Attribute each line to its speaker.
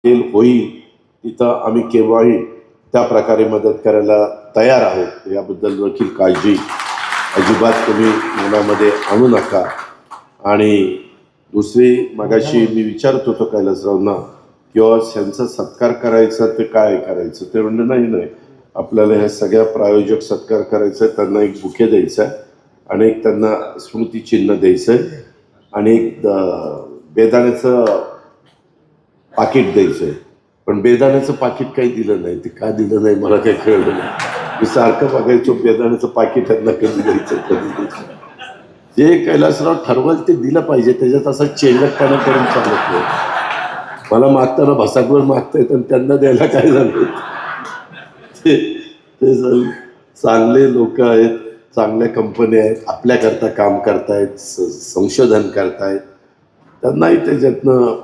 Speaker 1: होईल तिथं आम्ही केव्हाही त्या प्रकारे मदत करायला तयार आहोत. याबद्दल देखील काळजी अजिबात तुम्ही मनामध्ये आणू नका. आणि दुसरी मगाशी मी विचारत होतो कैलासरावना किंवा त्यांचा सत्कार करायचा ते काय करायचं, ते म्हणलं नाही आपल्याला ह्या सगळ्या प्रायोजक सत्कार करायचा आहे. त्यांना एक बुके द्यायचं आहे आणि एक त्यांना स्मृतिचिन्ह द्यायचं आहे आणि एक बेदाण्याचं पाकिट द्यायचं आहे. पण बेदाण्याचं पाकिट काही दिलं नाही. ते का दिलं नाही मला काही कळलं नाही. मी सारखं बघायचो बेदाण्याचं पाकिट त्यांना कधी द्यायचं कधी द्यायचं. जे कैलासराव ठरवल ते दिलं पाहिजे. त्याच्यात असा चेंगटपणा करून चालत नाही. मला मागताना भसाकवर मागता येतं त्यांना द्यायला काय झालं. ते चांगले लोक आहेत, चांगल्या कंपन्या आहेत, आपल्याकरता काम करतायत, संशोधन करतायत. त्यांनाही त्याच्यातनं